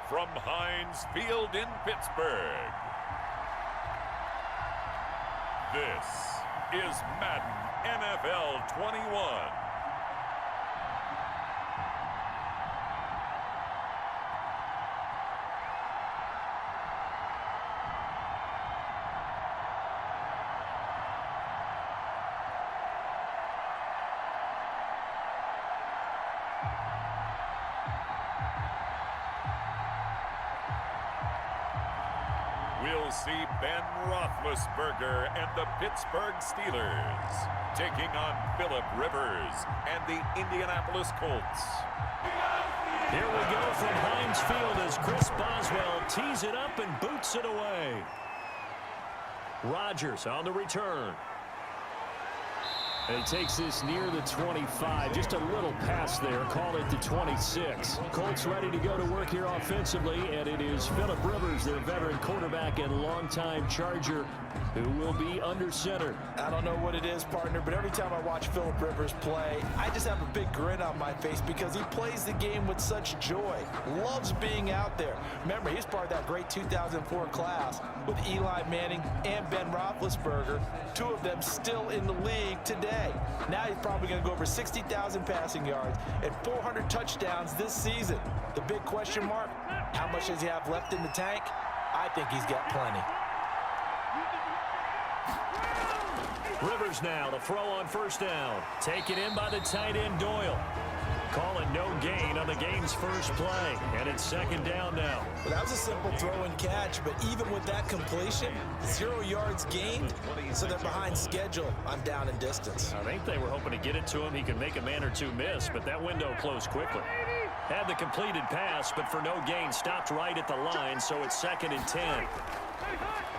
from Heinz Field in Pittsburgh. This is Madden NFL 21. We'll see Ben Roethlisberger and the Pittsburgh Steelers taking on Phillip Rivers and the Indianapolis Colts. Here we go from Heinz Field as Chris Boswell tees it up and boots it away. Rodgers on the return. And he takes this near the 25. Just a little pass there. Call it the 26. Colts ready to go to work here offensively. And it is Phillip Rivers, their veteran quarterback and longtime Charger, who will be under center. I don't know what it is, partner, but every time I watch Phillip Rivers play, I just have a big grin on my face because he plays the game with such joy. Loves being out there. Remember, he's part of that great 2004 class with Eli Manning and Ben Roethlisberger, two of them still in the league today. Now he's probably going to go over 60,000 passing yards and 400 touchdowns this season. The big question mark, how much does he have left in the tank? I think he's got plenty. Rivers now, the throw on first down. Taken in by the tight end Doyle. Calling no gain on the game's first play. And it's second down now. Well, that was a simple throw and catch, but even with that completion, 0 yards gained, so they're behind schedule on down and distance. I think they were hoping to get it to him. He could make a man or two miss, but that window closed quickly. Had the completed pass, but for no gain, stopped right at the line, so it's 2nd and 10.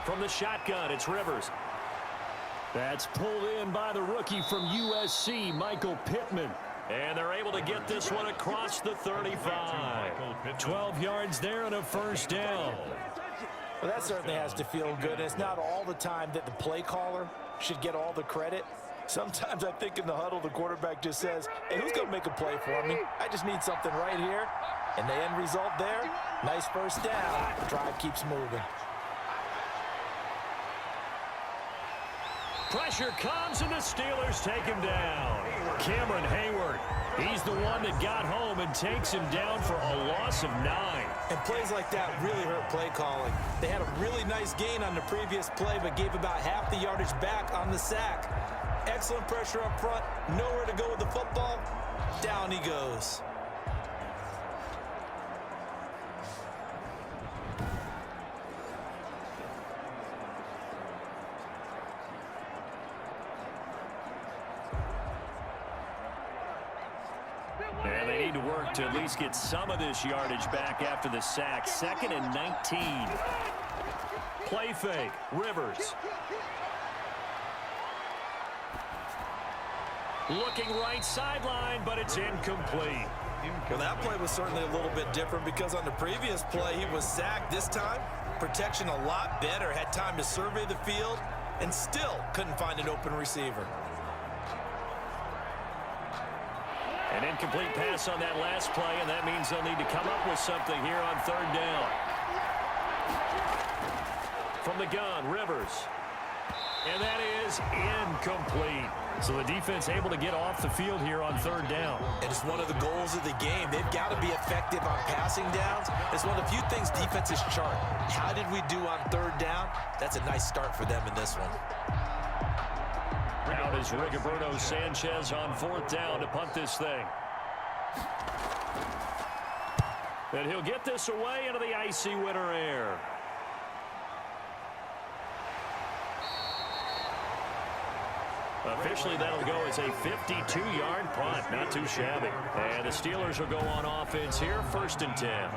From the shotgun, it's Rivers. That's pulled in by the rookie from USC, Michael Pittman. And they're able to get this one across the 35. 12 yards there and a first down. Well, that certainly has to feel good. It's not all the time that the play caller should get all the credit. Sometimes I think in the huddle, the quarterback just says, hey, who's going to make a play for me? I just need something right here. And the end result there, nice first down. The drive keeps moving. Pressure comes, and the Steelers take him down. Cameron Hayward, he's the one that got home and takes him down for a loss of 9. And plays like that really hurt play calling. They had a really nice gain on the previous play, but gave about half the yardage back on the sack. Excellent pressure up front, nowhere to go with the football. Down he goes. And they need to work to at least get some of this yardage back after the sack. 2nd and 19. Play fake. Rivers. Looking right sideline, but it's incomplete. Well, that play was certainly a little bit different because on the previous play, he was sacked. This time, protection a lot better. Had time to survey the field and still couldn't find an open receiver. An incomplete pass on that last play, and that means they'll need to come up with something here on 3rd down. From the gun, Rivers. And that is incomplete. So the defense able to get off the field here on 3rd down. And it's one of the goals of the game. They've got to be effective on passing downs. It's one of the few things defenses chart. How did we do on 3rd down? That's a nice start for them in this one. Out is Rigoberto Sanchez on 4th down to punt this thing. And he'll get this away into the icy winter air. Officially, that'll go as a 52-yard punt. Not too shabby. And the Steelers will go on offense here, 1st and 10.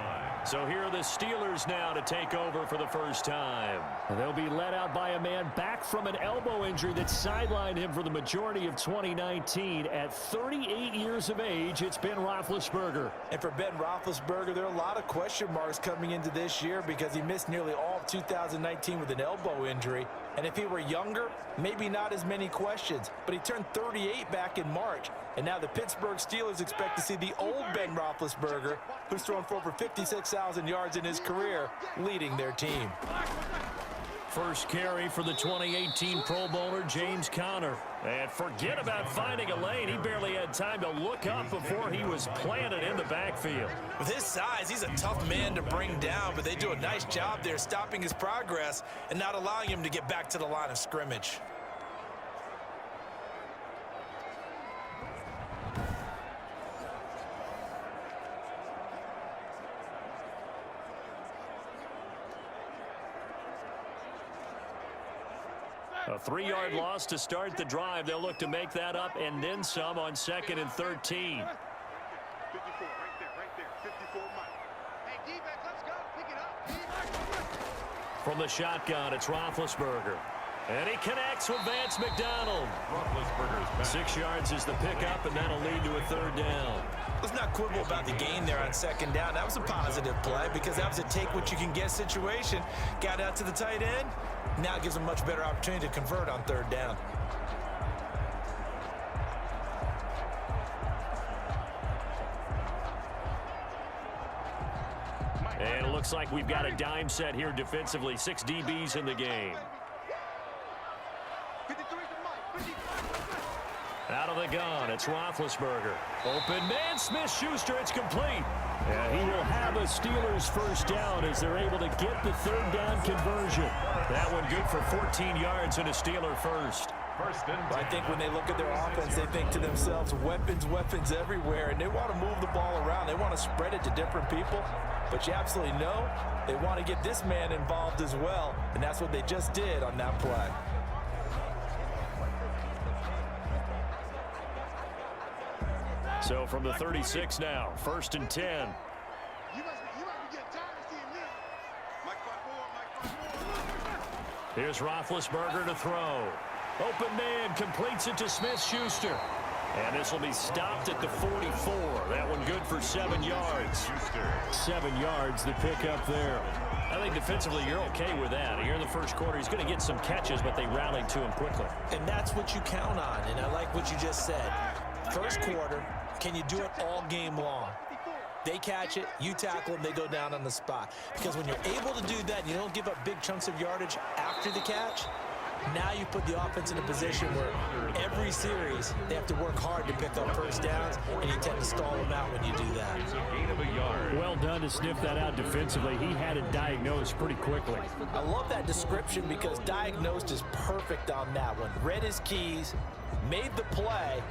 So here are the Steelers now to take over for the first time. They'll be led out by a man back from an elbow injury that sidelined him for the majority of 2019. At 38 years of age, it's Ben Roethlisberger. And for Ben Roethlisberger, there are a lot of question marks coming into this year because he missed nearly all of 2019 with an elbow injury. And if he were younger, maybe not as many questions. But he turned 38 back in March. And now the Pittsburgh Steelers expect to see the old Ben Roethlisberger, who's thrown for over 56 6,000 yards in his career, leading their team. First carry for the 2018 Pro Bowler, James Conner. And forget about finding a lane. He barely had time to look up before he was planted in the backfield. With his size, he's a tough man to bring down, but they do a nice job there stopping his progress and not allowing him to get back to the line of scrimmage. A 3-yard loss to start the drive. They'll look to make that up and then some on 2nd and 13. 54, right there, 54, Mike. Hey, defense, let's go. Pick it up. From the shotgun, it's Roethlisberger. And he connects with Vance McDonald. Roethlisberger's back. 6 yards is the pickup, and that'll lead to a 3rd down. Let's not quibble about the gain there on 2nd down. That was a positive play because that was a take-what-you-can-get situation. Got out to the tight end. Now it gives them a much better opportunity to convert on 3rd down. And it looks like we've got a dime set here defensively. 6 DBs in the game. Out of the gun, it's Roethlisberger. Open man, Smith-Schuster, it's complete. And he will have a Steelers 1st down as they're able to get the 3rd down conversion. That one good for 14 yards and a Steeler 1st. I think when they look at their offense, they think to themselves, weapons, weapons everywhere, and they want to move the ball around. They want to spread it to different people, but you absolutely know they want to get this man involved as well, and that's what they just did on that play. So from the 36 now, 1st and 10. You must be getting tired of seeing this. Mike 5-4. Here's Roethlisberger to throw. Open man completes it to Smith-Schuster. And this will be stopped at the 44. That one good for 7 yards. 7 yards, the pickup there. I think defensively you're okay with that. Here in the 1st quarter, he's going to get some catches, but they rallied to him quickly. And that's what you count on, and I like what you just said. 1st quarter, can you do it all game long? They catch it, you tackle them, they go down on the spot. Because when you're able to do that, and you don't give up big chunks of yardage after the catch, now you put the offense in a position where every series they have to work hard to pick up 1st downs, and you tend to stall them out when you do that. Well done to sniff that out defensively. He had it diagnosed pretty quickly. I love that description because diagnosed is perfect on that one. Read his keys, made the play,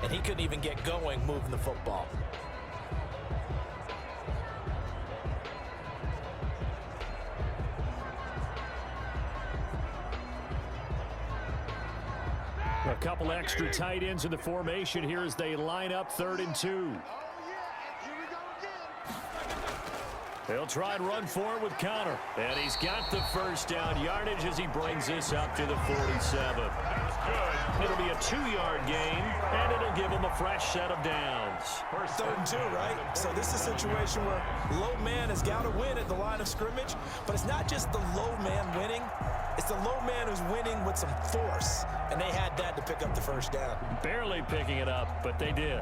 and he couldn't even get going moving the football. A couple extra tight ends in the formation here as they line up 3rd and 2. They'll try and run forward with Conner. And he's got the 1st down yardage as he brings this up to the 47. It'll be a 2-yard gain, and it'll give him a fresh set of downs. 3rd and 2, right? So this is a situation where low man has got to win at the line of scrimmage, but it's not just the low man winning. It's the low man who's winning with some force, and they had that to pick up the 1st down. Barely picking it up, but they did.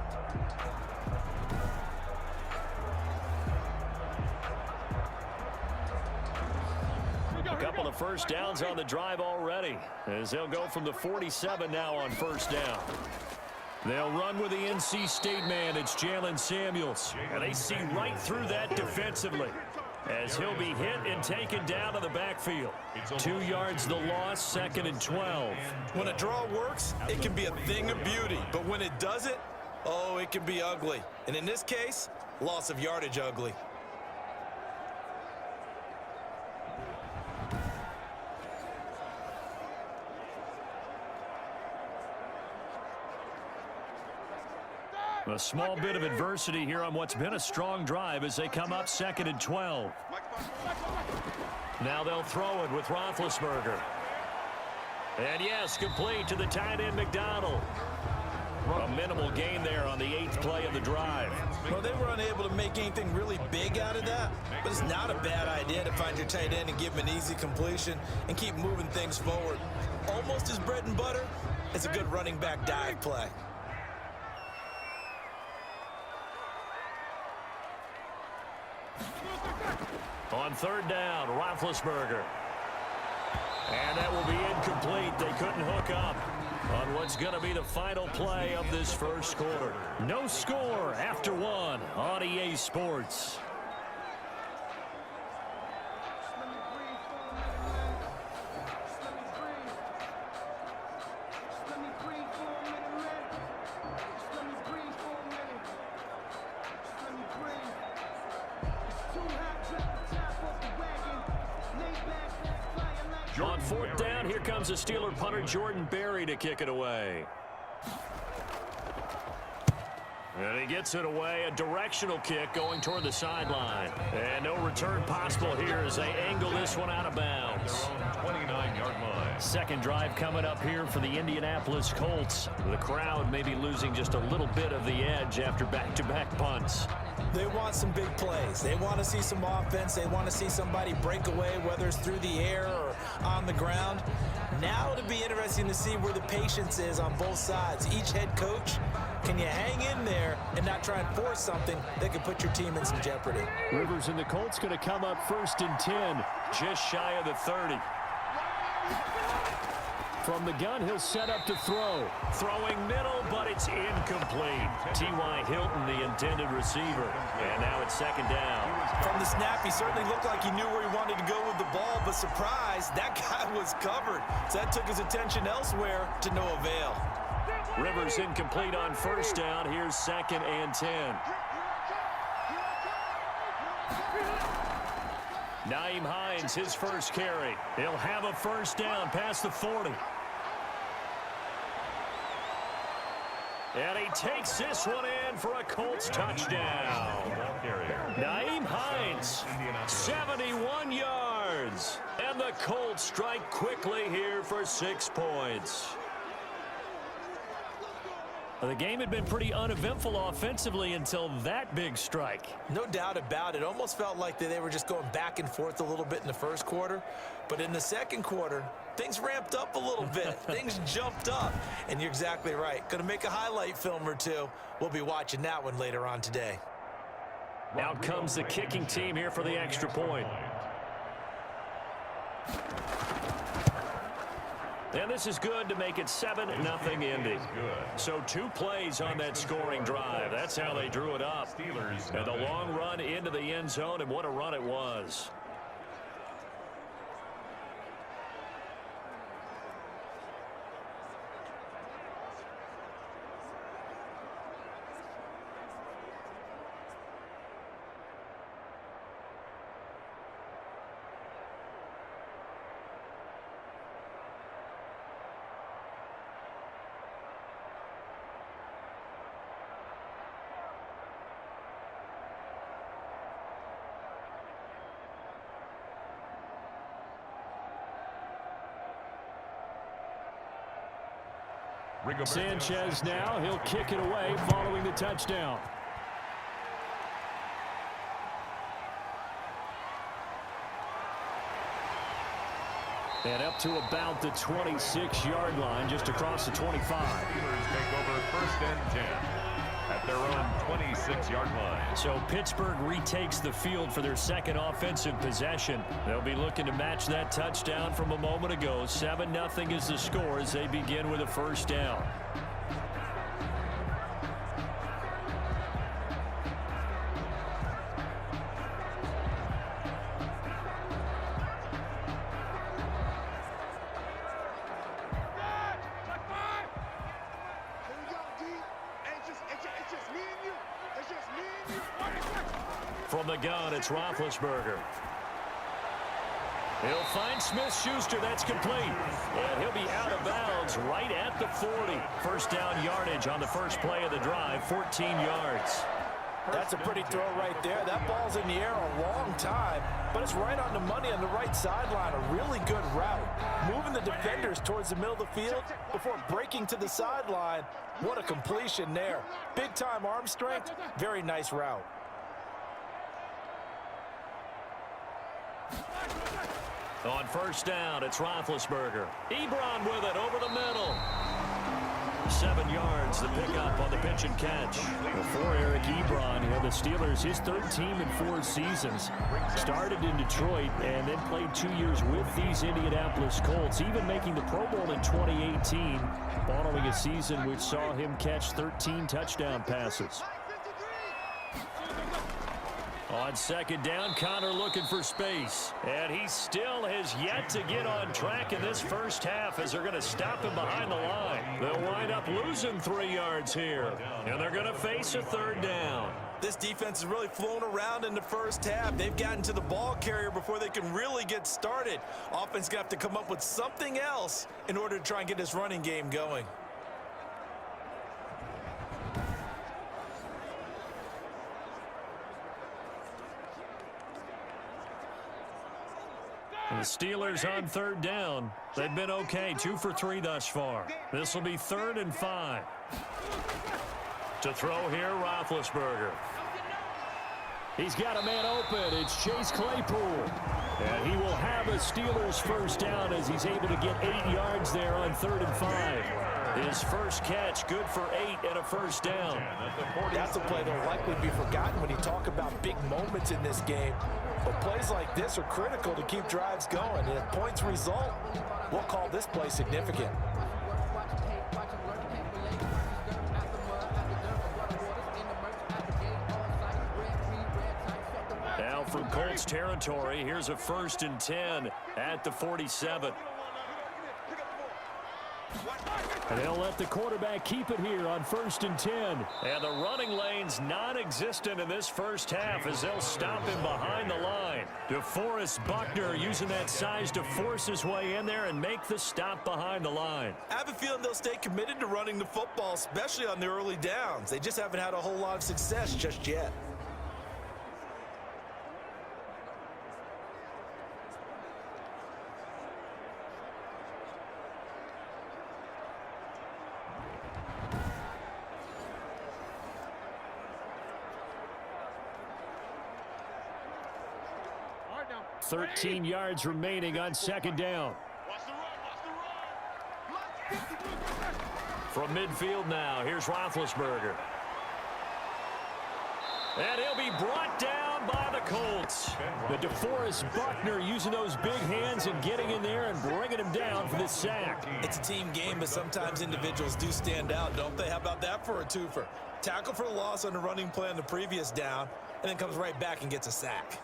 A couple of 1st downs on the drive already, as they'll go from the 47 now on 1st down. They'll run with the NC State man. It's Jalen Samuels. And they see right through that defensively as he'll be hit and taken down to the backfield. 2 yards the loss, 2nd and 12. When a draw works, it can be a thing of beauty. But when it doesn't, oh, it can be ugly. And in this case, loss of yardage ugly. A small bit of adversity here on what's been a strong drive as they come up 2nd and 12. Now they'll throw it with Roethlisberger. And yes, complete to the tight end McDonald. A minimal gain there on the 8th play of the drive. Well, they were unable to make anything really big out of that, but it's not a bad idea to find your tight end and give him an easy completion and keep moving things forward. Almost as bread and butter as a good running back dive play. On third down, Roethlisberger. And that will be incomplete. They couldn't hook up on what's going to be the final play of this first quarter. No score after one on EA Sports. On fourth down, here comes the Steeler punter Jordan Berry to kick it away. And he gets it away, a directional kick going toward the sideline. And no return possible here as they angle this one out of bounds. 29-yard line. Second drive coming up here for the Indianapolis Colts. The crowd may be losing just a little bit of the edge after back-to-back punts. They want some big plays. They want to see some offense. They want to see somebody break away, whether it's through the air or on the ground. Now it'll be interesting to see where the patience is on both sides. Each head coach, can you hang in there and not try and force something that could put your team in some jeopardy? Rivers and the Colts going to come up first and 10, just shy of the 30. From the gun, he'll set up to throw. Throwing middle, but it's incomplete. T.Y. Hilton, the intended receiver. And now it's second down. From the snap, he certainly looked like he knew where he wanted to go with the ball, but surprise, that guy was covered. So that took his attention elsewhere to no avail. Rivers incomplete on first down. Here's second and 10. Nyheim Hines, his first carry. He'll have a first down past the 40. And he takes this one in for a Colts touchdown. Nyheim Hines, 71 yards. And the Colts strike quickly here for 6 points. The game had been pretty uneventful offensively until that big strike. No doubt about it. Almost felt like they were just going back and forth a little bit in the first quarter. But in the second quarter, things ramped up a little bit. Things jumped up. And you're exactly right. Going to make a highlight film or two. We'll be watching that one later on today. Out comes the kicking team here for the extra point. And this is good to make it 7-0 Indy. So 2 plays on that scoring drive. That's how they drew it up. And the long run into the end zone, and what a run it was. Sanchez now, he'll kick it away following the touchdown. And up to about the 26-yard line, just across the 25. Steelers take over first and 10 at their own 26-yard line. So Pittsburgh retakes the field for their second offensive possession. They'll be looking to match that touchdown from a moment ago. 7-0 is the score as they begin with a first down. From the gun, it's Roethlisberger. He'll find Smith-Schuster. That's complete. And he'll be out of bounds right at the 40. First down yardage on the first play of the drive, 14 yards. That's a pretty throw right there. That ball's in the air a long time, but it's right on the money on the right sideline. A really good route. Moving the defenders towards the middle of the field before breaking to the sideline. What a completion there. Big-time arm strength. Very nice route. On first down, it's Roethlisberger. Ebron with it over the middle. 7 yards, the pickup on the pitch and catch. Before Eric Ebron, the Steelers, his third team in 4 seasons. Started in Detroit and then played 2 years with these Indianapolis Colts, even making the Pro Bowl in 2018, following a season which saw him catch 13 touchdown passes. On second down, Connor looking for space. And he still has yet to get on track in this first half as they're going to stop him behind the line. They'll wind up losing 3 yards here. And they're going to face a third down. This defense has really flown around in the first half. They've gotten to the ball carrier before they can really get started. Offense going to have to come up with something else in order to try and get this running game going. The Steelers on third down. They've been okay, 2 for 3 thus far. This will be 3rd and 5. To throw here, Roethlisberger. He's got a man open. It's Chase Claypool. And he will have a Steelers first down as he's able to get 8 yards there on 3rd and 5. His first catch, good for 8 and a first down. That's a play that'll likely be forgotten when you talk about big moments in this game. But plays like this are critical to keep drives going. And if points result, we'll call this play significant. Now from Colts territory, here's a 1st and 10 at the 47. And they'll let the quarterback keep it here on 1st and 10. And the running lane's non-existent in this first half as they'll stop him behind the line. DeForest Buckner using that size to force his way in there and make the stop behind the line. I have a feeling they'll stay committed to running the football, especially on the early downs. They just haven't had a whole lot of success just yet. Now 13 yards remaining on second down. From midfield now, here's Roethlisberger. And he'll be brought down by the Colts. But DeForest Buckner using those big hands and getting in there and bringing him down for this sack. It's a team game, but sometimes individuals do stand out, don't they? How about that for a twofer? Tackle for loss on the running play on the previous down, and then comes right back and gets a sack.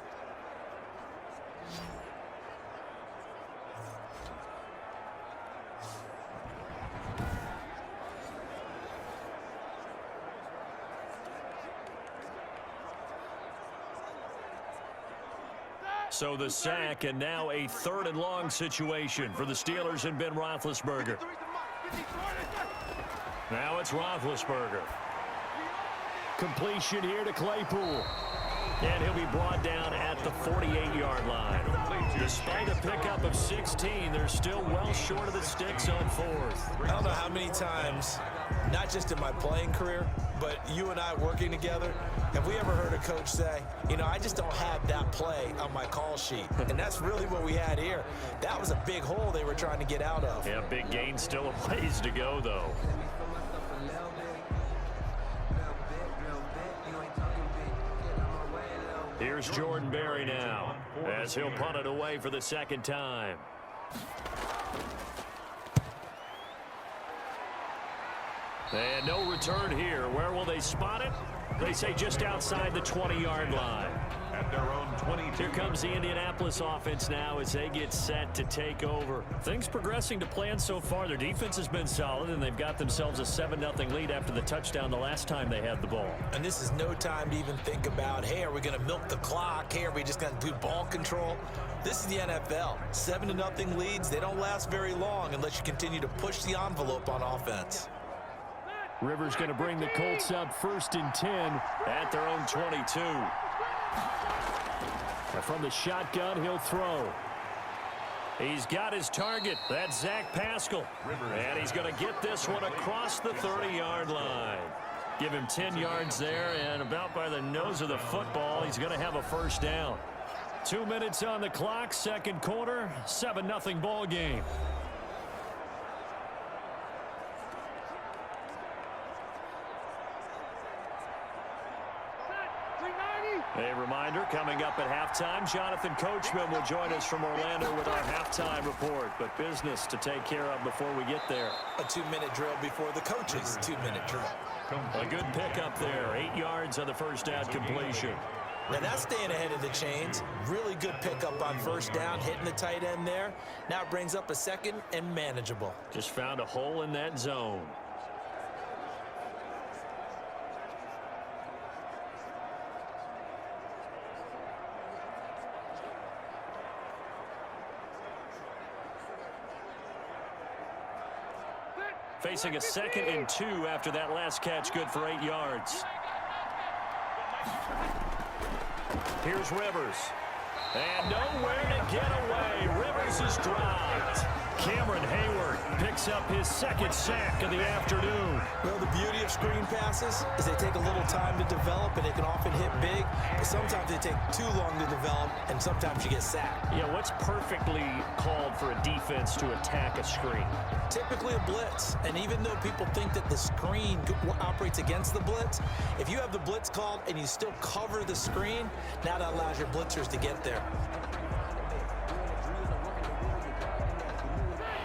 So the sack, and now a 3rd and long situation for the Steelers and Ben Roethlisberger. Now it's Roethlisberger. Completion here to Claypool. And he'll be brought down at the 48-yard line. Despite a pickup of 16, they're still well short of the sticks on 4th. I don't know how many times, not just in my playing career, but you and I working together, have we ever heard a coach say, you know, I just don't have that play on my call sheet? And that's really what we had here. That was a big hole they were trying to get out of. Yeah, big gain, still a ways to go, though. Here's Jordan Berry now as he'll punt it away for the 2nd time. And no return here. Where will they spot it? They say just outside the 20-yard line. At their own 22. Here comes the Indianapolis offense now as they get set to take over. Things progressing to plan so far. Their defense has been solid, and they've got themselves a 7-0 lead after the touchdown the last time they had the ball. And this is no time to even think about, hey, are we going to milk the clock? Hey, are we just going to do ball control? This is the NFL. 7-0 leads, they don't last very long unless you continue to push the envelope on offense. Rivers going to bring the Colts up 1st and 10 at their own 22. From the shotgun, he'll throw. He's got his target. That's Zach Pascal. And he's going to get this one across the 30-yard line. Give him 10 yards there, and about by the nose of the football, he's going to have a first down. 2 minutes on the clock, 2nd quarter, 7-0 ball game. Coming up at halftime, Jonathan Coachman will join us from Orlando with our halftime report. But business to take care of before we get there. A 2-minute drill before the coach's 2-minute drill. A good pickup there. 8 yards on the first down completion. Now that's staying ahead of the chains. Really good pickup on first down, hitting the tight end there. Now it brings up a second and manageable. Just found a hole in that zone. Facing a 2nd and 2 after that last catch, good for 8 yards. Here's Rivers. And nowhere to get away. Rivers is dropped. Cameron Hayward picks up his 2nd sack of the afternoon. Well, the beauty of screen passes is they take a little time to develop, and they can often hit big, but sometimes they take too long to develop, and sometimes you get sacked. Yeah, what's perfectly called for a defense to attack a screen? Typically a blitz, and even though people think that the screen operates against the blitz, if you have the blitz called and you still cover the screen, now that allows your blitzers to get there.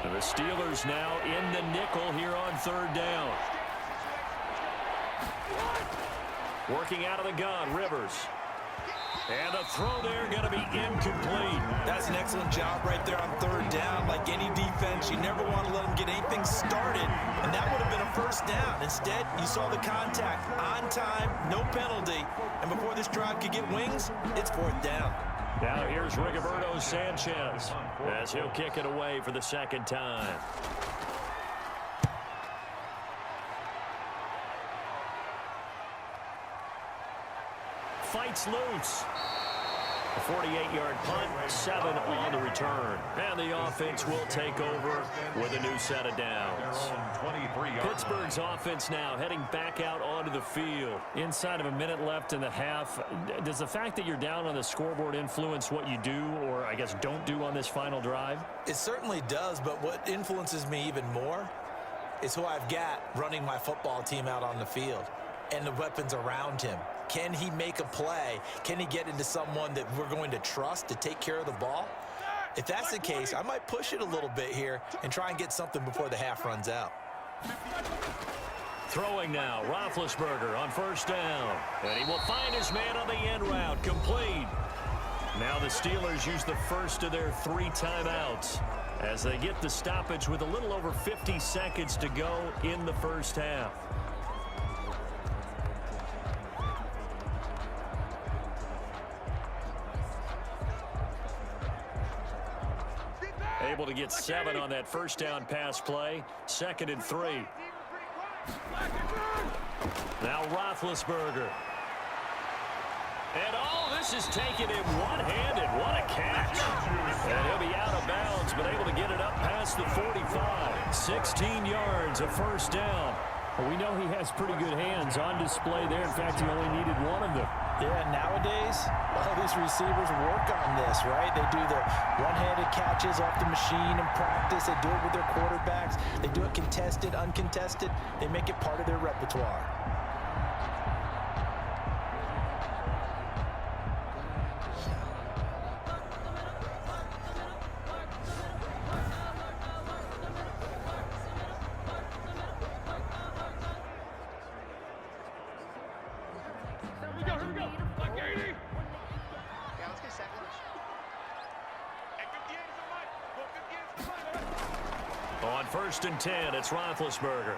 And the Steelers now in the nickel here on 3rd down. Working out of the gun, Rivers. And the throw there going to be incomplete. That's an excellent job right there on 3rd down. Like any defense, you never want to let them get anything started. And that would have been a first down. Instead, you saw the contact on time, no penalty. And before this drive could get wings, it's 4th down. Now here's Rigoberto Sanchez as he'll kick it away for the 2nd time. Fights loose. A 48-yard punt, 7 on the return. And the offense will take over with a new set of downs. Pittsburgh's offense now heading back out onto the field. Inside of a minute left in the half, does the fact that you're down on the scoreboard influence what you do, or I guess don't do on this final drive? It certainly does, but what influences me even more is who I've got running my football team out on the field and the weapons around him. Can he make a play? Can he get into someone that we're going to trust to take care of the ball? If that's the case, I might push it a little bit here and try and get something before the half runs out. Throwing now, Roethlisberger on 1st down. And he will find his man on the end route, complete. Now the Steelers use the first of their 3 timeouts as they get the stoppage with a little over 50 seconds to go in the first half. Able to get 7 on that first down pass play. 2nd and 3. Now Roethlisberger. And this is taking him one-handed. What a catch. And he'll be out of bounds, but able to get it up past the 45. 16 yards, a first down. Well, we know he has pretty good hands on display there. In fact, he only needed 1 of them. Yeah, nowadays, all these receivers work on this, right? They do their one-handed catches off the machine in practice. They do it with their quarterbacks. They do it contested, uncontested. They make it part of their repertoire. On 1st and 10, it's Roethlisberger.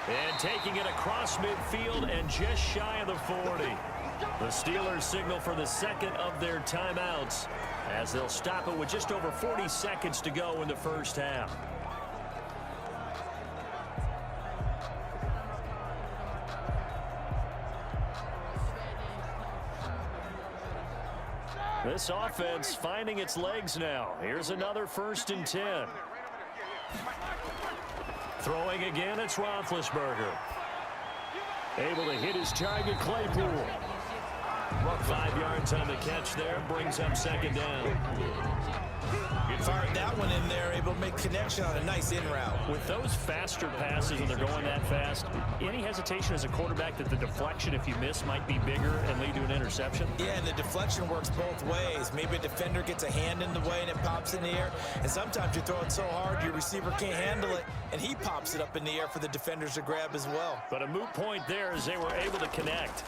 And taking it across midfield and just shy of the 40. The Steelers signal for the 2nd of their timeouts as they'll stop it with just over 40 seconds to go in the first half. This offense finding its legs now. Here's another 1st and 10. Throwing again, it's Roethlisberger. Able to hit his target, Claypool. 5 yards on the catch there. Brings up second down. Fired that one in there, able to make connection on a nice in route. With those faster passes when they're going that fast, any hesitation as a quarterback that the deflection, if you miss, might be bigger and lead to an interception? Yeah, and the deflection works both ways. Maybe a defender gets a hand in the way and it pops in the air. And sometimes you throw it so hard your receiver can't handle it, and he pops it up in the air for the defenders to grab as well. But a moot point there as they were able to connect.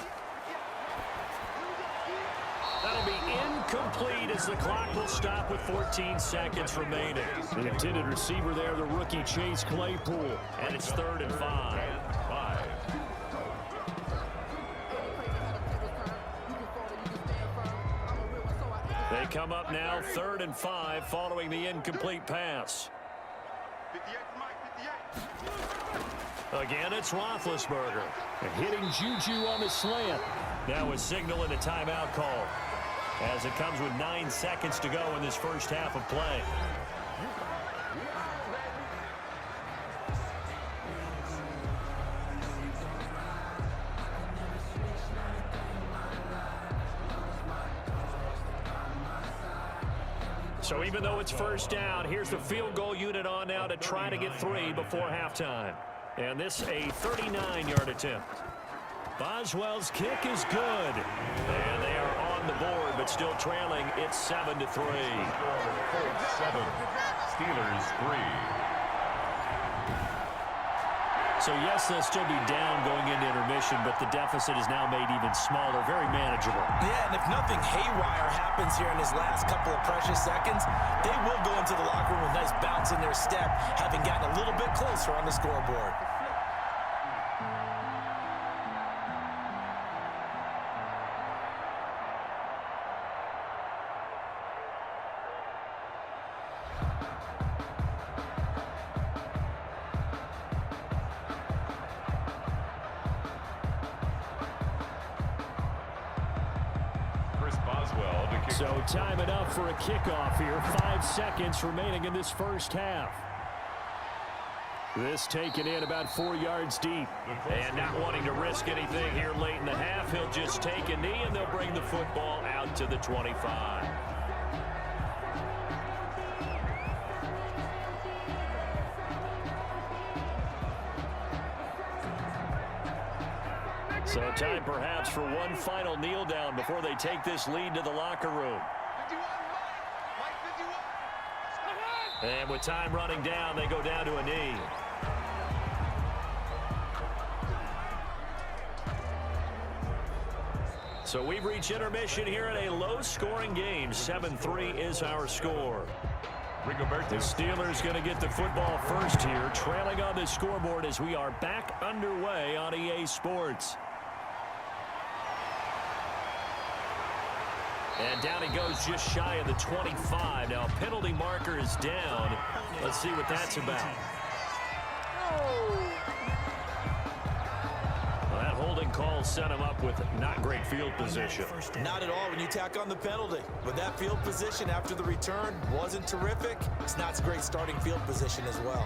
That'll be incomplete as the clock will stop with 14 seconds remaining. The intended receiver there, the rookie Chase Claypool. And it's 3rd and 5. They come up now 3rd and 5 following the incomplete pass. 58 for Mike, 58. Again, it's Roethlisberger. And hitting Juju on the slant. Now a signal and a timeout call, as it comes with 9 seconds to go in this first half of play. So even though it's first down, here's the field goal unit on now to try to get 3 before halftime. And this a 39-yard attempt. Boswell's kick is good. And they are on the board, but still trailing. It's 7-3. 7. Steelers 3. So, yes, they'll still be down going into intermission, but the deficit is now made even smaller, very manageable. Yeah, and if nothing haywire happens here in his last couple of precious seconds, they will go into the locker room with a nice bounce in their step, having gotten a little bit closer on the scoreboard. So time it up for a kickoff here. 5 seconds remaining in this first half. This taken in about 4 yards deep. And not wanting to risk anything here late in the half, he'll just take a knee and they'll bring the football out to the 25. So time perhaps for one final kneel down before they take this lead to the locker room. 51, Mike 51. And with time running down, they go down to a knee. So we've reached intermission here in a low-scoring game. 7-3 is our score. The Steelers going to get the football first here, trailing on the scoreboard as we are back underway on EA Sports. And down he goes just shy of the 25. Now, penalty marker is down. Let's see what that's about. Well, that holding call set him up with not great field position. Not at all when you tack on the penalty. But that field position after the return wasn't terrific. It's not a great starting field position as well.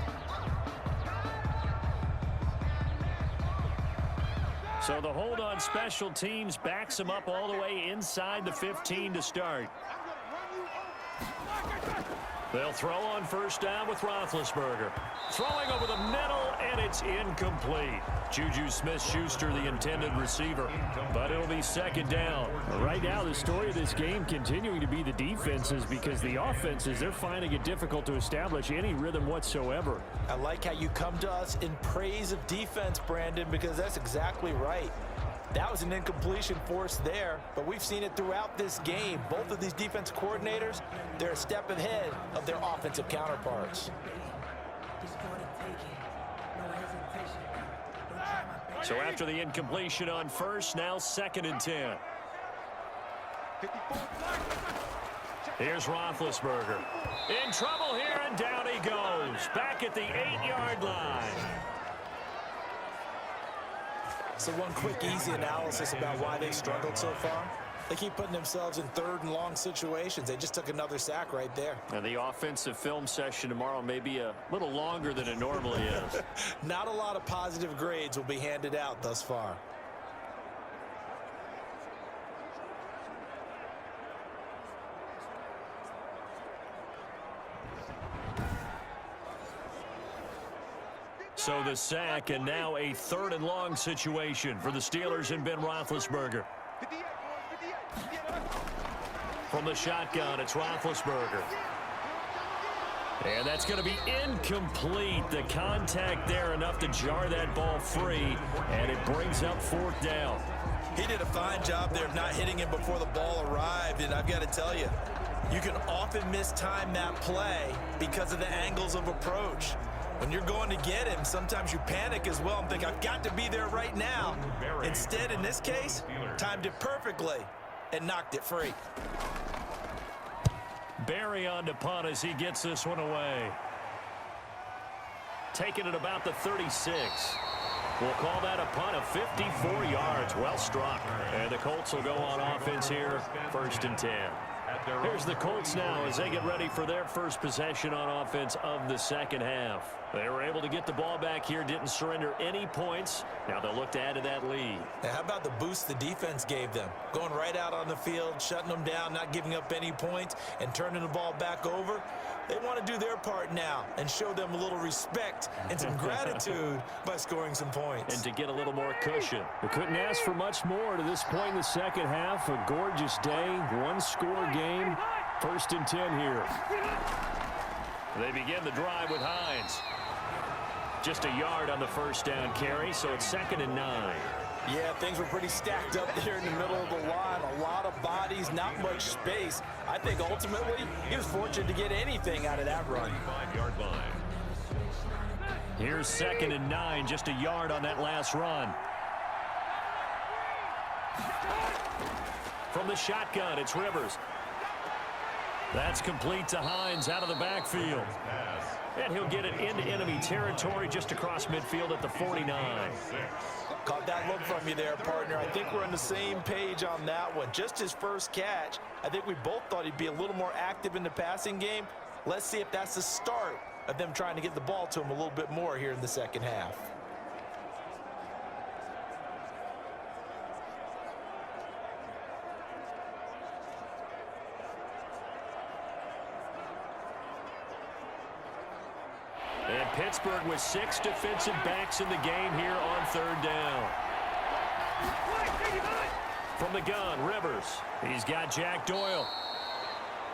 So the hold on special teams backs him up all the way inside the 15 to start. They'll throw on first down with Roethlisberger. Throwing over the middle, and it's incomplete. Juju Smith-Schuster, the intended receiver, but it'll be second down. Right now, the story of this game continuing to be the defenses, because the offenses, they're finding it difficult to establish any rhythm whatsoever. I like how you come to us in praise of defense, Brandon, because that's exactly right. That was an incompletion forced there, but we've seen it throughout this game. Both of these defense coordinators, they're a step ahead of their offensive counterparts. So after the incompletion on first, now 2nd and 10. Here's Roethlisberger. In trouble here, and down he goes. Back at the 8-yard line. So one quick, easy analysis about why they've struggled so far. They keep putting themselves in 3rd and long situations. They just took another sack right there. And the offensive film session tomorrow may be a little longer than it normally is. Not a lot of positive grades will be handed out thus far. So the sack, and now a 3rd and long situation for the Steelers and Ben Roethlisberger. 58, boys, 58. From the shotgun, it's Roethlisberger. And that's going to be incomplete. The contact there enough to jar that ball free, and it brings up 4th down. He did a fine job there of not hitting him before the ball arrived, and I've got to tell you, you can often mistime that play because of the angles of approach. When you're going to get him, sometimes you panic as well and think, I've got to be there right now. Instead, in this case, timed it perfectly and knocked it free. Barry on to punt as he gets this one away. Taking it about the 36. We'll call that a punt of 54 yards. Well struck. And the Colts will go on offense here, 1st and 10. Here's the Colts now as they get ready for their first possession on offense of the 2nd half. They were able to get the ball back here, didn't surrender any points. Now they'll look to add to that lead. Now, how about the boost the defense gave them? Going right out on the field, shutting them down, not giving up any points, and turning the ball back over. They want to do their part now and show them a little respect and some gratitude by scoring some points. And to get a little more cushion. We couldn't ask for much more to this point in the 2nd half. A gorgeous day, 1-score game, 1st and 10 here. They begin the drive with Hines. Just a yard on the 1st down carry, so it's 2nd and 9. Yeah, things were pretty stacked up there in the middle of the line. A lot of bodies, not much space. I think ultimately he was fortunate to get anything out of that run. 5-yard line. Here's 2nd and 9, just a yard on that last run. From the shotgun, it's Rivers. That's complete to Hines out of the backfield. And he'll get it into enemy territory just across midfield at the 49. Caught that look from you there, partner. I think we're on the same page on that one. Just his first catch. I think we both thought he'd be a little more active in the passing game. Let's see if that's the start of them trying to get the ball to him a little bit more here in the 2nd half. And Pittsburgh with 6 defensive backs in the game here on 3rd down. From the gun, Rivers. He's got Jack Doyle.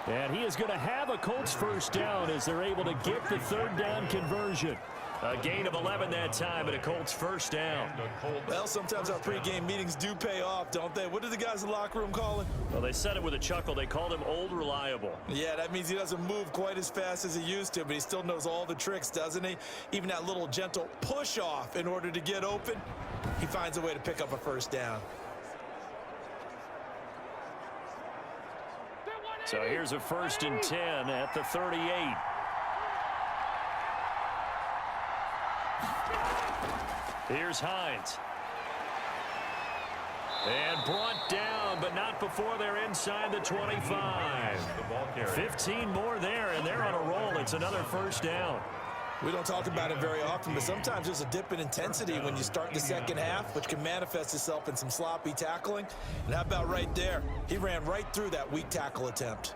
And he is going to have a Colts 1st down as they're able to get the 3rd down conversion. A gain of 11 that time and a Colts 1st down. Well, sometimes our pregame meetings do pay off, don't they? What do the guys in the locker room call him? Well, they said it with a chuckle. They called him Old Reliable. Yeah, that means he doesn't move quite as fast as he used to, but he still knows all the tricks, doesn't he? Even that little gentle push-off in order to get open, he finds a way to pick up a 1st down. So here's a 1st and 10 at the 38. Here's Hines. And brought down, but not before they're inside the 25. 15 more there, and they're on a roll. It's another 1st down. We don't talk about it very often, but sometimes there's a dip in intensity when you start the 2nd half, which can manifest itself in some sloppy tackling. And how about right there? He ran right through that weak tackle attempt.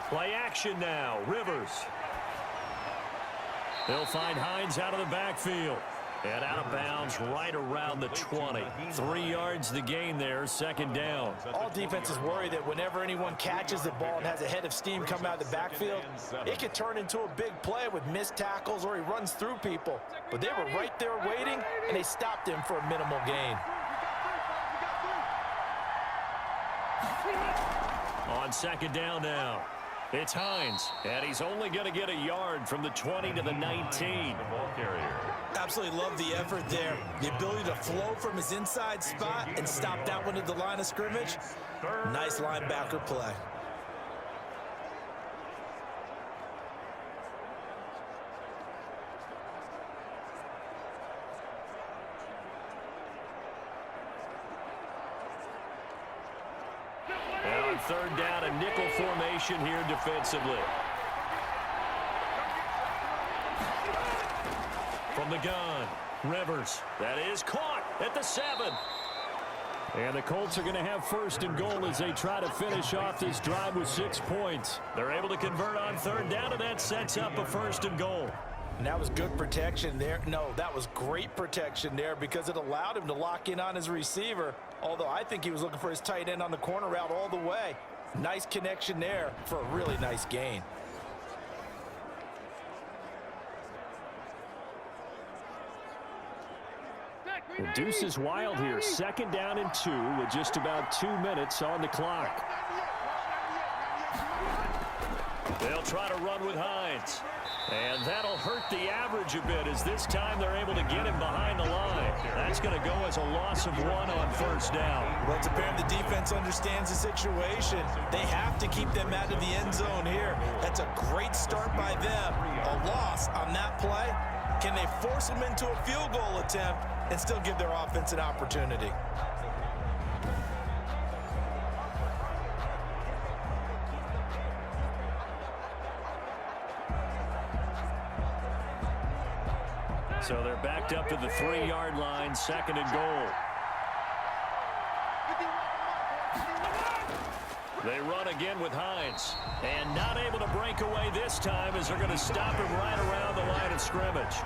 Play action now. Rivers. They'll find Hines out of the backfield. And out of bounds right around the 20. 3 yards the gain there, 2nd down. All defenses worry that whenever anyone catches the ball and has a head of steam come out of the backfield, it could turn into a big play with missed tackles or he runs through people. But they were right there waiting, and they stopped him for a minimal gain. On 2nd down now. It's Hines, and he's only going to get a yard from the 20 to the 19. Absolutely love the effort there. The ability to flow from his inside spot and stop that one at the line of scrimmage. Nice linebacker play. third down, a nickel formation here defensively. From the gun, Rivers. That is caught at the 7. And the Colts are going to have first and goal as they try to finish off this drive with 6 points. They're able to convert on third down, and that sets up a first and goal. And that was good protection there. No, that was great protection there because it allowed him to lock in on his receiver, although I think he was looking for his tight end on the corner route all the way. Nice connection there for a really nice gain. The deuce is wild here. Second down and 2 with just about 2 minutes on the clock. They'll try to run with Hines. And that'll hurt the average a bit as this time they're able to get him behind the line. That's going to go as a loss of 1 on first down. Well, it's apparent the defense understands the situation. They have to keep them out of the end zone here. That's a great start by them. A loss on that play. Can they force them into a field goal attempt and still give their offense an opportunity? So they're backed up to the 3-yard line, second and goal. They run again with Hines. And not able to break away this time as they're going to stop him right around the line of scrimmage.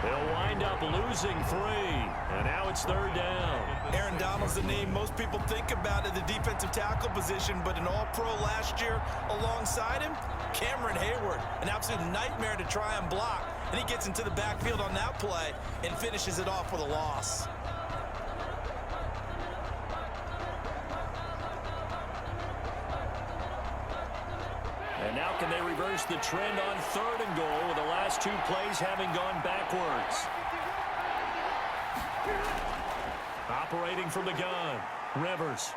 They'll wind up losing 3. And now it's third down. Aaron Donald's the name most people think about at the defensive tackle position, but an all-pro last year alongside him, Cameron Hayward, an absolute nightmare to try and block. And he gets into the backfield on that play and finishes it off with a loss. And now can they reverse the trend on third and goal with the last 2 plays having gone backwards? Operating from the gun, Rivers.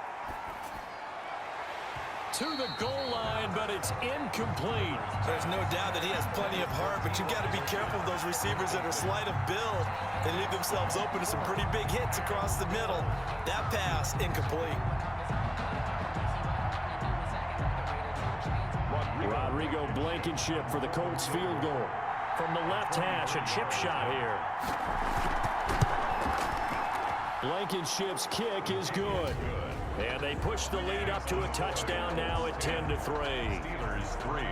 To the goal line, but it's incomplete. There's no doubt that he has plenty of heart, but you've got to be careful of those receivers that are slight of build. They leave themselves open to some pretty big hits across the middle. That pass, incomplete. Rodrigo Blankenship for the Colts field goal. From the left hash, a chip shot here. Blankenship's kick is good. And they push the lead up to a touchdown now at 10-3. Steelers 3.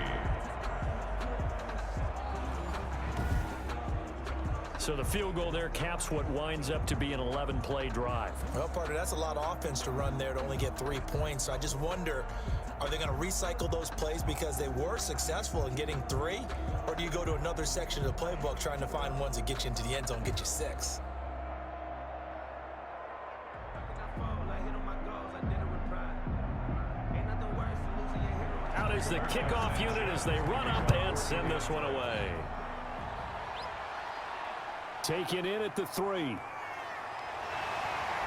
So the field goal there caps what winds up to be an 11-play drive. Well, partner, that's a lot of offense to run there to only get 3 points. So I just wonder, are they going to recycle those plays because they were successful in getting 3? Or do you go to another section of the playbook trying to find ones that get you into the end zone and get you 6? Out is the kickoff unit as they run up and send this one away. Taken in at the 3.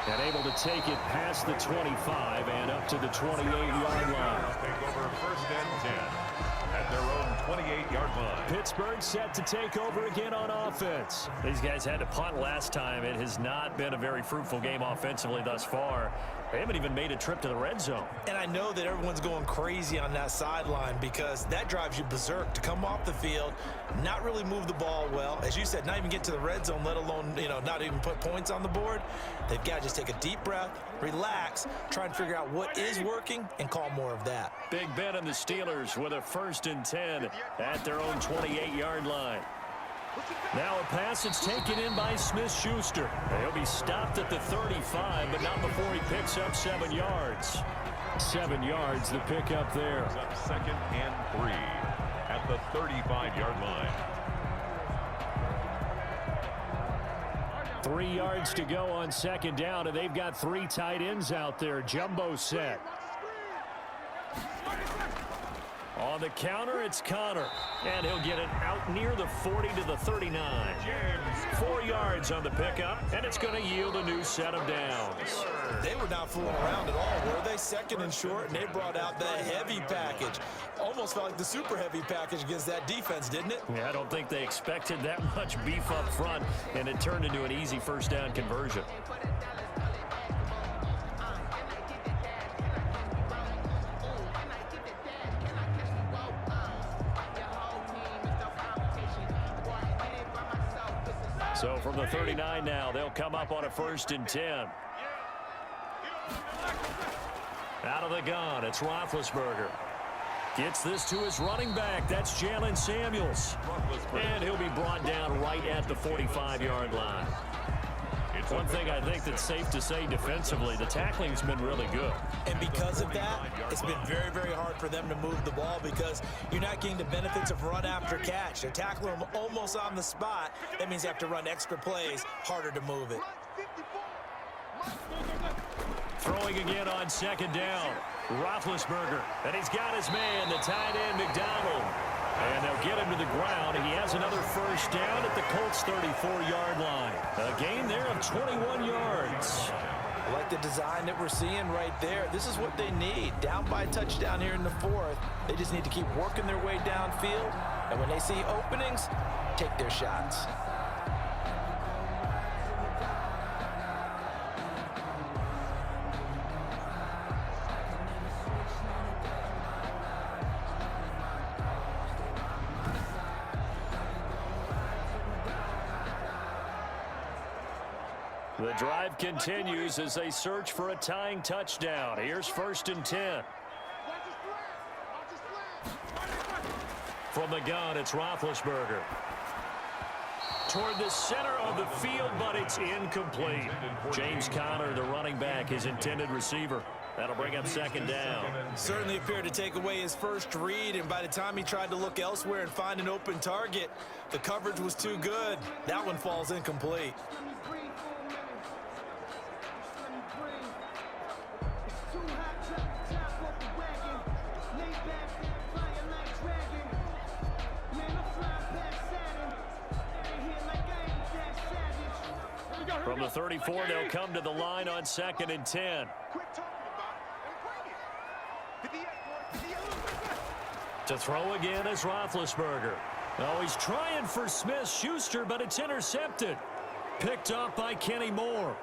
And able to take it past the 25 and up to the 28-yard line. Take over first and 10 at their own 28-yard line. Pittsburgh set to take over again on offense. These guys had to punt last time. It has not been a very fruitful game offensively thus far. They haven't even made a trip to the red zone. And I know that everyone's going crazy on that sideline because that drives you berserk to come off the field, not really move the ball well. As you said, not even get to the red zone, let alone, not even put points on the board. They've got to just take a deep breath, relax, try and figure out what is working and call more of that. Big Ben and the Steelers with a first and 10 at their own 28-yard line. Now a pass that's taken in by Smith-Schuster. He'll be stopped at the 35, but not before he picks up 7 yards. 7 yards, the pickup there. Up second and 3 at the 35-yard line. 3 yards to go on second down, and they've got 3 tight ends out there. Jumbo set. On the counter, it's Connor. And he'll get it out near the 40 to the 39. 4 yards on the pickup, and it's going to yield a new set of downs. They were not fooling around at all, were they? Second and short, and they brought out the heavy package. Almost felt like the super heavy package against that defense, didn't it? Yeah, I don't think they expected that much beef up front, and it turned into an easy first down conversion. So from the 39 now, they'll come up on a 1st and 10. Out of the gun, it's Roethlisberger. Gets this to his running back. That's Jalen Samuels. And he'll be brought down right at the 45-yard line. One thing I think that's safe to say defensively, the tackling's been really good. And because of that, it's been very, very hard for them to move the ball because you're not getting the benefits of run after catch. They're tackling them almost on the spot. That means you have to run extra plays, harder to move it. Throwing again on 2nd down. Roethlisberger, and he's got his man, the tight end, McDonald. And they'll get him to the ground. He has another 1st down at the Colts' 34-yard line. A gain there of 21 yards. I like the design that we're seeing right there. This is what they need. Down by a touchdown here in the 4th. They just need to keep working their way downfield. And when they see openings, take their shots. The drive continues as they search for a tying touchdown. Here's 1st and 10. From the gun, it's Roethlisberger. Toward the center of the field, but it's incomplete. James Conner, the running back, his intended receiver. That'll bring up 2nd down. Certainly appeared to take away his first read, and by the time he tried to look elsewhere and find an open target, the coverage was too good. That one falls incomplete. From the 34, they'll come to the line on 2nd and 10. To throw again is Roethlisberger. Oh, he's trying for Smith-Schuster, but it's intercepted. Picked up by Kenny Moore.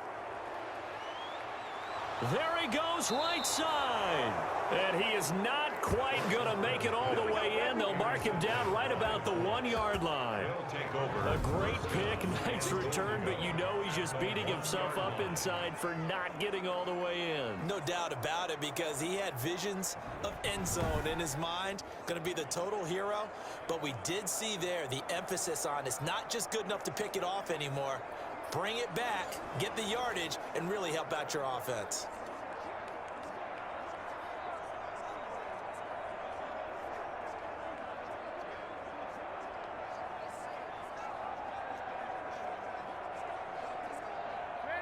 There he goes, right side. And he is not quite going to make it all the way in. They'll mark him down right about the 1-yard line. A great pick, nice return, but you know he's just beating himself up inside for not getting all the way in. No doubt about it, because he had visions of end zone in his mind. Going to be the total hero. But we did see there the emphasis on it's not just good enough to pick it off anymore. Bring it back, get the yardage, and really help out your offense.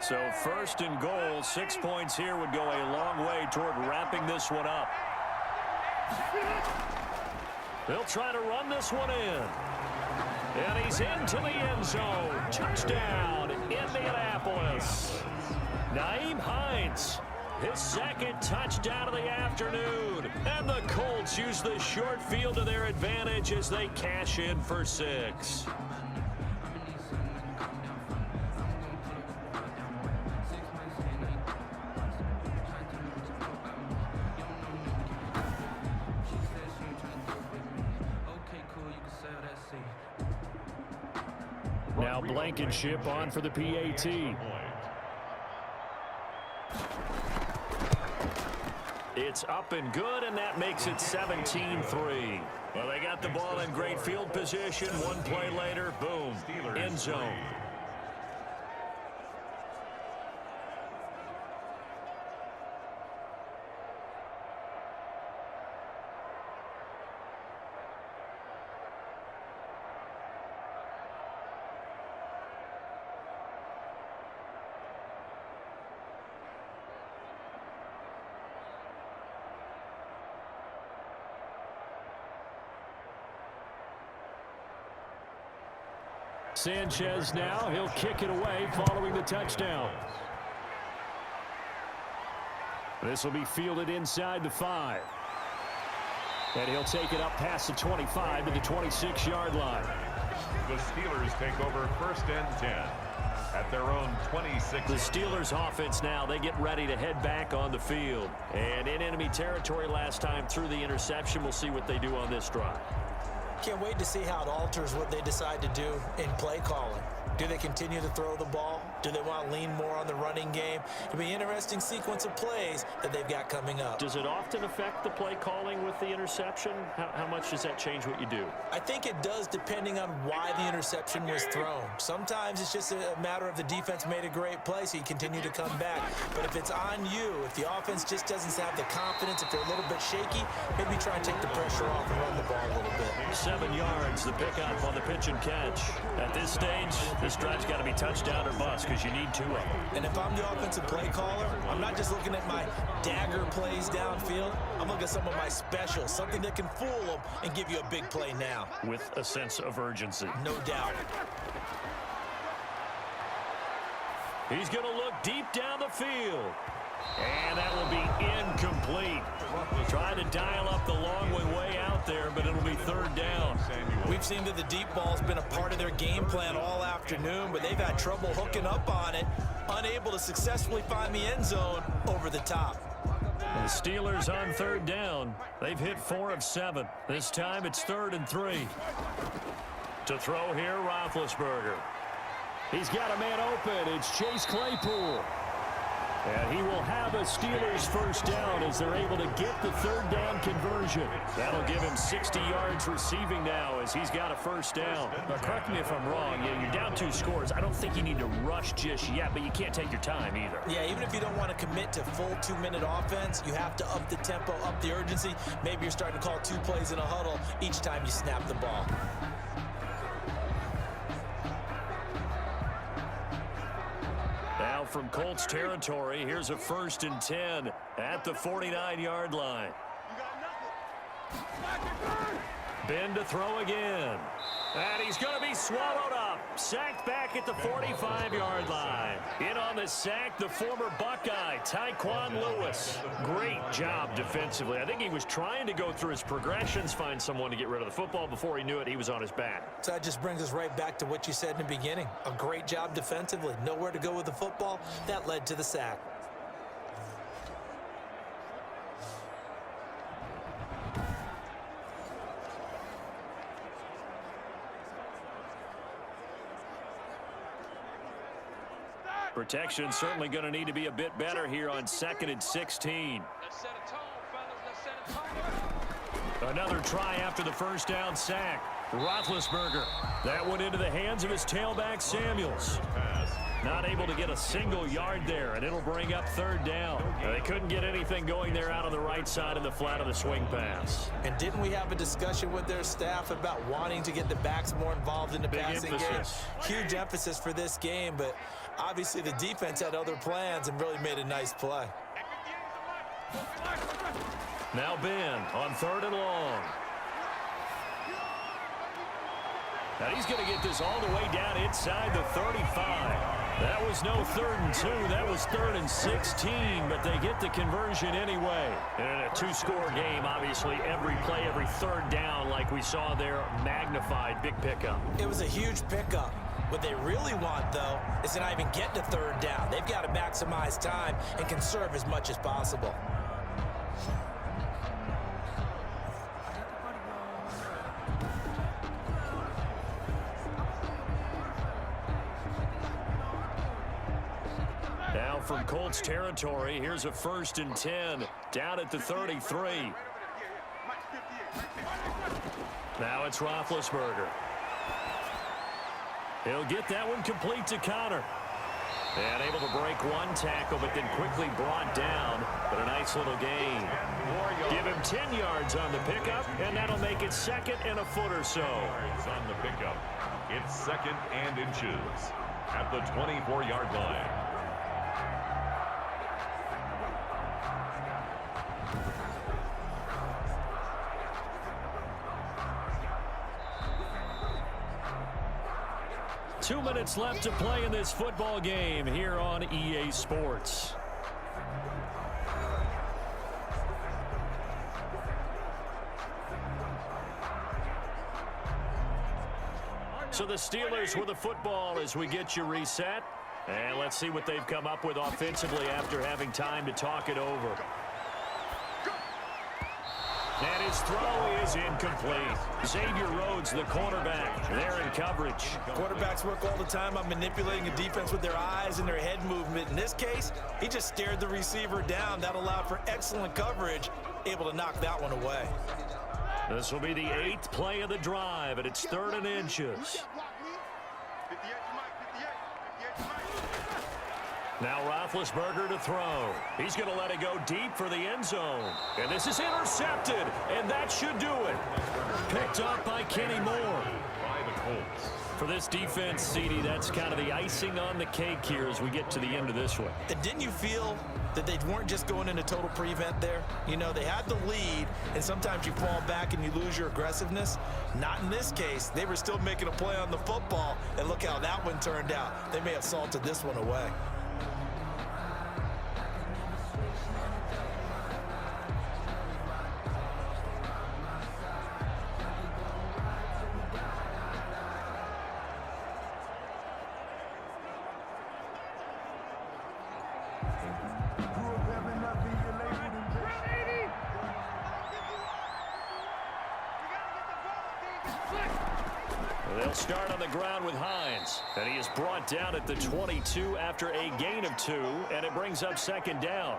So 1st and goal, 6 points here would go a long way toward wrapping this one up. They'll try to run this one in. And he's into the end zone. Touchdown, Indianapolis. Nyheim Hines, his 2nd touchdown of the afternoon. And the Colts use the short field to their advantage as they cash in for 6. Now Blankenship on for the PAT. It's up and good, and that makes it 17-3. Well, they got the ball in great field position. One play later, boom, end zone. Sanchez now, he'll kick it away following the touchdown. This will be fielded inside the 5. And he'll take it up past the 25 to the 26-yard line. The Steelers take over 1st and 10 at their own 26. The Steelers offense now, they get ready to head back on the field. And in enemy territory last time through the interception. We'll see what they do on this drive. Can't wait to see how it alters what they decide to do in play calling. Do they continue to throw the ball? Do they want to lean more on the running game? It'll be an interesting sequence of plays that they've got coming up. Does it often affect the play calling with the interception? How much does that change what you do? I think it does, depending on why the interception was thrown. Sometimes it's just a matter of the defense made a great play, so you continue to come back. But if it's on you, if the offense just doesn't have the confidence, if they're a little bit shaky, maybe try and take the pressure off and run the ball a little bit. 7 yards, the pickup on the pitch and catch. At this stage, this drive's got to be touchdown or bust because you need 2 of them. And if I'm the offensive play caller, I'm not just looking at my dagger plays downfield. I'm looking at some of my specials, something that can fool them and give you a big play now. With a sense of urgency. No doubt. He's going to look deep down the field. And that will be incomplete. Trying to dial up the long way out there, but it'll be 3rd down. We've seen that the deep ball's been a part of their game plan all afternoon, but they've had trouble hooking up on it, unable to successfully find the end zone over the top. The Steelers on 3rd down. They've hit 4 of 7. This time it's 3rd and 3. To throw here, Roethlisberger. He's got a man open. It's Chase Claypool. And he will have a Steelers first down as they're able to get the 3rd down conversion. That'll give him 60 yards receiving now as he's got a first down. Now, correct me if I'm wrong. Yeah, you're down 2 scores. I don't think you need to rush just yet, but you can't take your time either. Yeah, even if you don't want to commit to full 2-minute offense, you have to up the tempo, up the urgency. Maybe you're starting to call 2 plays in a huddle each time you snap the ball. Now from Colts territory, here's a 1st and 10 at the 49-yard line. Ben to throw again. And he's going to be swallowed up. Sacked back at the 45-yard line. In on the sack, the former Buckeye, Tyquan Lewis. Great job defensively. I think he was trying to go through his progressions, find someone to get rid of the football. Before he knew it, he was on his back. So that just brings us right back to what you said in the beginning. A great job defensively. Nowhere to go with the football. That led to the sack. Protection certainly going to need to be a bit better here on 2nd and 16. Let's set a tone, fellas. Let's set a tone. Another try after the first down sack. Roethlisberger. That went into the hands of his tailback, Samuels. Not able to get a single yard there, and it'll bring up 3rd down. They couldn't get anything going there out on the right side of the flat of the swing pass. And didn't we have a discussion with their staff about wanting to get the backs more involved in the passing game? Huge emphasis for this game, but obviously the defense had other plans and really made a nice play. Now Ben on 3rd and long. Now he's going to get this all the way down inside the 35. That was no 3rd and 2. That was 3rd and 16, but they get the conversion anyway. And in a 2-score game, obviously every play, every 3rd down, like we saw there, magnified, big pickup. It was a huge pickup. What they really want, though, is to not even get to 3rd down. They've got to maximize time and conserve as much as possible. Now from Colts territory, here's a 1st and 10 down at the 33. Now it's Roethlisberger. He'll get that one complete to Connor. And able to break 1 tackle, but then quickly brought down. But a nice little gain. Give him 10 yards on the pickup, and that'll make it 2nd and a foot or so. On the pickup, it's 2nd and inches at the 24-yard line. Two minutes left to play in this football game here on EA Sports. So the Steelers with the football as we get you reset. And let's see what they've come up with offensively after having time to talk it over. That His throw is incomplete. Xavier Rhodes, the quarterback, there in coverage. Quarterbacks work all the time on manipulating a defense with their eyes and their head movement. In this case, he just stared the receiver down. That allowed for excellent coverage, able to knock that one away. This will be the 8th play of the drive, and it's 3rd and inches. Now Roethlisberger to throw. He's going to let it go deep for the end zone. And this is intercepted, and that should do it. Picked up by Kenny Moore. For this defense, CD, that's kind of the icing on the cake here as we get to the end of this one. And didn't you feel that they weren't just going into total prevent there? You know, they had the lead, and sometimes you fall back and you lose your aggressiveness. Not in this case. They were still making a play on the football, and look how that one turned out. They may have salted this one away. They'll start on the ground with Hines, and he is brought down at the 22 after a gain of 2, and it brings up 2nd down.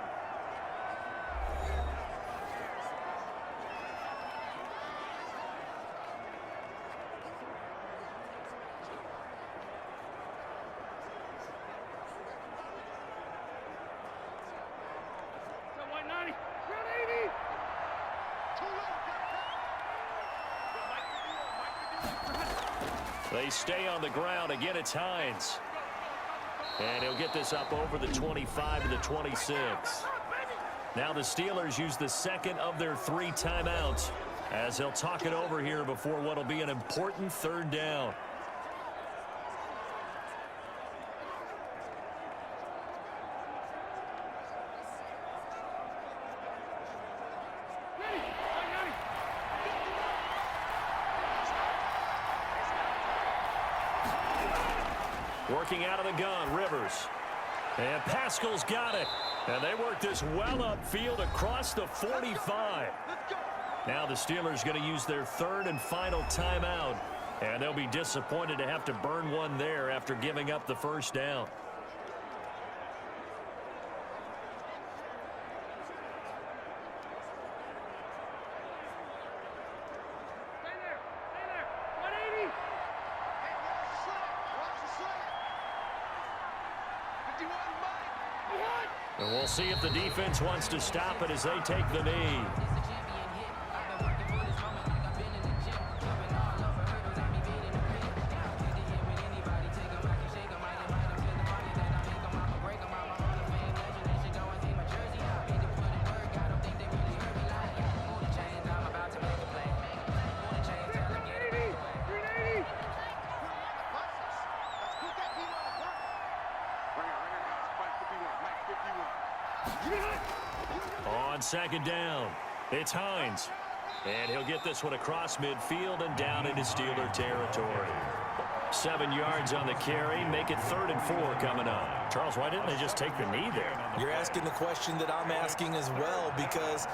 They stay on the ground. Again, it's Hines. And he'll get this up over the 25 to the 26. Now the Steelers use the 2nd of their 3 timeouts as they'll talk it over here before what will be an important 3rd down. Working out of the gun, Rivers. And Pascal's got it. And they work this well upfield across the 45. Now the Steelers going to use their 3rd and final timeout. And they'll be disappointed to have to burn one there after giving up the 1st down. And we'll see if the defense wants to stop it as they take the knee. On 2nd down, it's Hines. And he'll get this one across midfield and down into Steeler territory. 7 yards on the carry, make it 3rd and 4 coming up. Charles, why didn't they just take the knee there? You're asking the question that I'm asking as well, because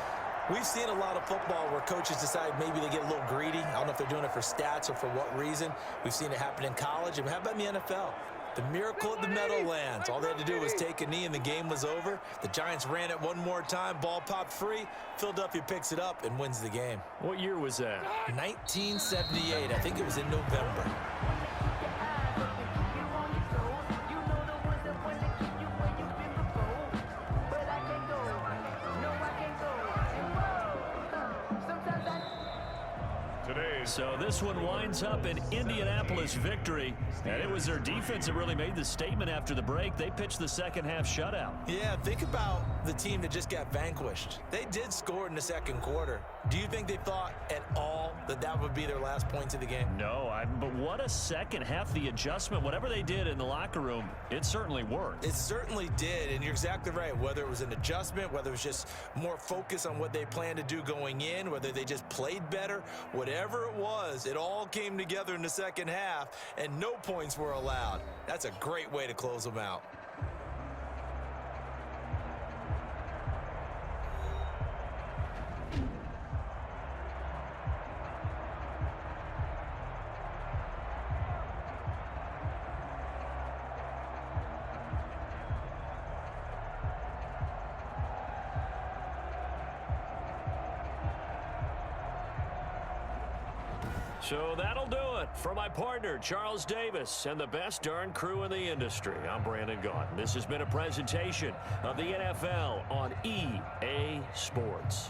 we've seen a lot of football where coaches decide maybe they get a little greedy. I don't know if they're doing it for stats or for what reason. We've seen it happen in college. And how about in the NFL? The miracle of the Meadowlands. All they had to do was take a knee and the game was over. The Giants ran it one more time. Ball popped free. Philadelphia picks it up and wins the game. What year was that? 1978. I think it was in November. So this one winds up an Indianapolis victory, and it was their defense that really made the statement after the break. They pitched the 2nd half shutout. Yeah, think about the team that just got vanquished. They did score in the 2nd quarter. Do you think they thought at all that that would be their last points of the game? No, but what a 2nd half. The adjustment, whatever they did in the locker room, it certainly worked. It certainly did, and you're exactly right. Whether it was an adjustment, whether it was just more focus on what they planned to do going in, whether they just played better, whatever it was, it all came together in the 2nd half, and no points were allowed. That's a great way to close them out. So that'll do it. For my partner, Charles Davis, and the best darn crew in the industry, I'm Brandon Gaudin. This has been a presentation of the NFL on EA Sports.